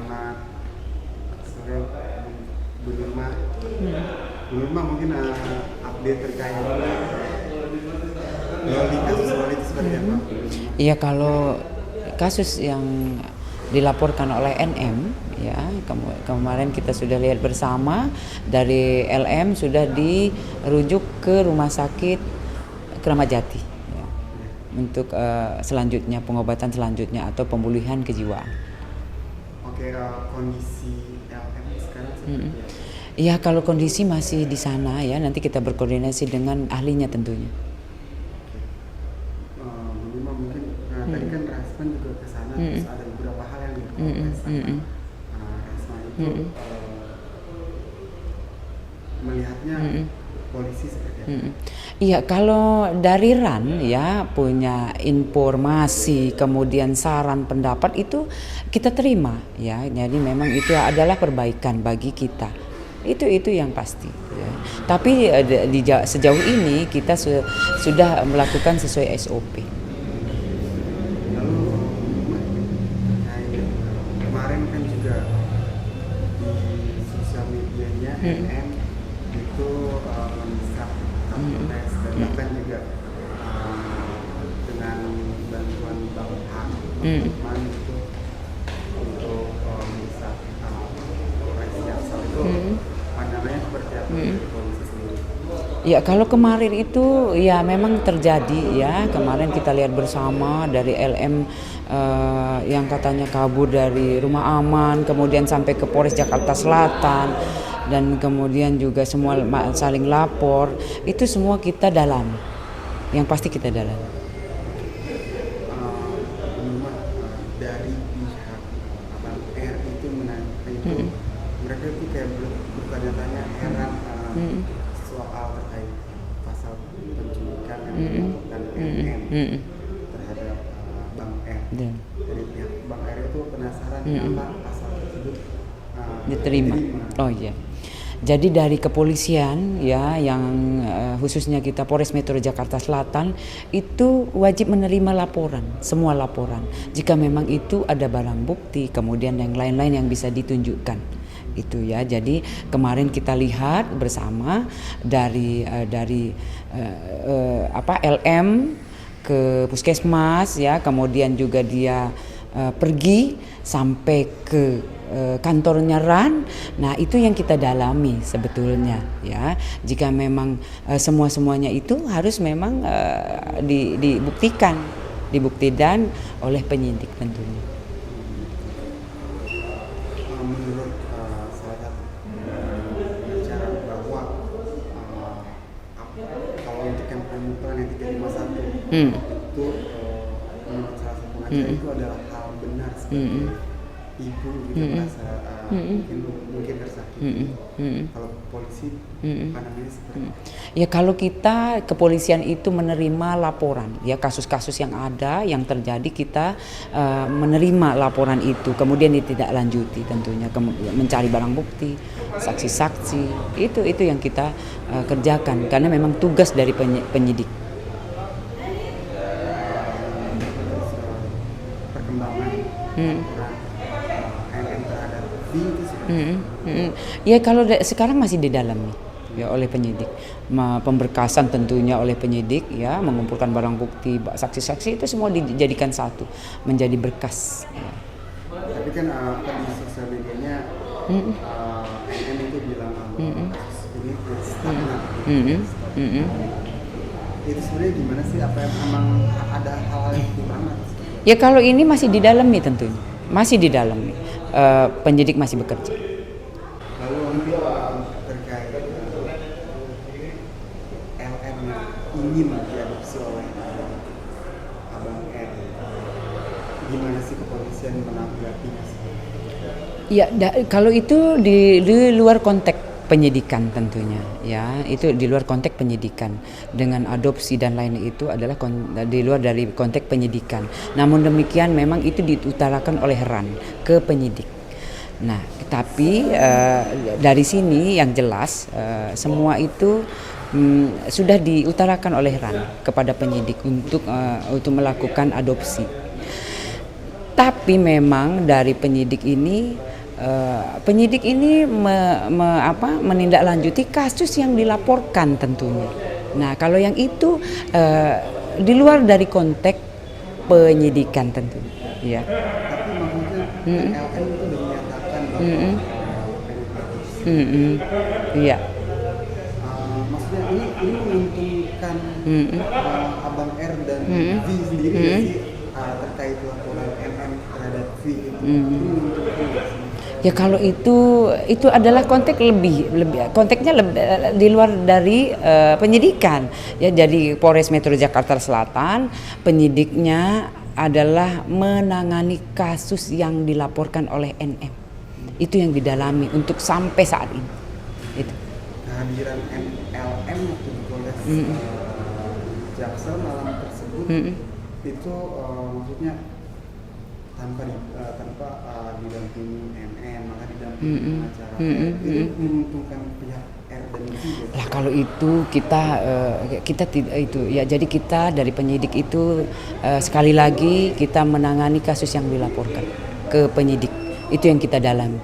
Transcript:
Selamat sore Bu Nurma. Bu Nurma mungkin update terkait Loli, kasus Loli itu seperti apa? Iya, kalau kasus yang dilaporkan oleh NM, ya kemarin kita sudah lihat bersama, dari LM sudah dirujuk ke rumah sakit Kramat Jati ya, untuk selanjutnya pengobatan selanjutnya atau pemulihan kejiwaan. Oke, kondisi LM sekarang seperti apa? Iya, kalau kondisi masih di sana ya, nanti kita berkoordinasi dengan ahlinya tentunya. Bu Nurma mungkin tadi kan Rasman juga ke sana, terus ada beberapa hal yang diproses sama Rasman itu melihatnya polisi seperti apa? Iya, kalau dari RAN ya punya informasi, kemudian saran pendapat itu kita terima ya. Jadi memang itu adalah perbaikan bagi kita. Itu yang pasti. Ya. Tapi sejauh ini kita sudah melakukan sesuai SOP. Lalu terkait kemarin kan juga di sosial medianya NM itu mendesak Kapolres dan bahkan juga dengan bantuan Bapak teman itu untuk mendesak Polres Jaksel itu pandangannya seperti apa dari polisi sendiri? Ya, kalau kemarin itu ya memang terjadi ya. Kemarin kita lihat bersama dari LM yang katanya kabur dari rumah aman, kemudian sampai ke Polres Jakarta Selatan, dan kemudian juga semua saling lapor. Itu semua kita dalam. Yang pasti kita dalam. Dari pihak Abang R itu mereka itu kayak bertanya-tanya heran soal terkait pasal penculikan yang dilakukan NM terhadap Bang R. Dari pihak Bang R itu penasaran kenapa pasal tersebut diterima. Oh iya. Jadi dari kepolisian ya, yang khususnya kita Polres Metro Jakarta Selatan itu wajib menerima laporan, semua laporan. Jika memang itu ada barang bukti, kemudian yang lain-lain yang bisa ditunjukkan. Itu ya. Jadi kemarin kita lihat bersama dari LM ke puskesmas ya, kemudian juga dia pergi sampai ke kantornya RAN. Nah, itu yang kita dalami sebetulnya ya. Jika memang semuanya itu harus memang dibuktikan oleh penyidik tentunya. Menurut salah satu bicara bahwa kalau untuk yang pemukulan yang 351 itu menurut salah satu pengacara itu adalah hal benar seperti ibu juga merasa mungkin tersakiti. Kalau polisi pandangannya seperti Ya, kalau kita kepolisian itu menerima laporan ya, kasus-kasus yang ada yang terjadi, kita menerima laporan itu, kemudian ditindaklanjuti tentunya, mencari barang bukti, saksi-saksi. Itu yang kita kerjakan karena memang tugas dari penyidik. perkembangan laporan NM terhadap V itu Ya, kalau sekarang masih didalami ya oleh penyidik, pemberkasan tentunya oleh penyidik ya, mengumpulkan barang bukti, saksi-saksi itu semua dijadikan satu menjadi berkas ya. Tapi kan di sosial medianya NM itu bilang kasus ini stagnan. Itu sebenarnya gimana sih, apa yang memang ada hal yang kurang atau seperti apa? Ya, kalau ini masih didalami tentunya, masih didalami, penyidik masih bekerja. Lalu mungkin terkait LM yang ingin diadopsi oleh Abang R, gimana sih kepolisian menanggapinya? Ya, kalau itu di luar konteks penyidikan tentunya ya, itu di luar konteks penyidikan. Dengan adopsi dan lain itu adalah di luar dari konteks penyidikan. Namun demikian memang itu diutarakan oleh RAN ke penyidik. Nah, tapi dari sini yang jelas semua itu sudah diutarakan oleh RAN kepada penyidik untuk melakukan adopsi. Tapi memang dari penyidik ini penyidik ini menindaklanjuti kasus yang dilaporkan tentunya. Nah, kalau yang itu di luar dari konteks penyidikan tentunya, ya. Tapi maksudnya LM itu udah menyatakan bahwa penetratif. Iya. Maksudnya ini menguntungkan Abang R dan V sendiri nggak sih terkait laporan MM terhadap V itu? Ini menguntungkan nggak sih? Ya kalau itu adalah konteks lebih konteksnya di luar dari penyidikan. Ya, jadi Polres Metro Jakarta Selatan penyidiknya adalah menangani kasus yang dilaporkan oleh NM. Itu yang didalami untuk sampai saat ini. Itu. Kehadiran MLM waktu di Polres Jaksel malam tersebut itu maksudnya tanpa didampingi NM, maka didampingi pengacara, itu menguntungkan pihak R dan V. Lah kalau itu kita tidak itu ya, jadi kita dari penyidik itu sekali lagi kita menangani kasus yang dilaporkan ke penyidik, itu yang kita dalami.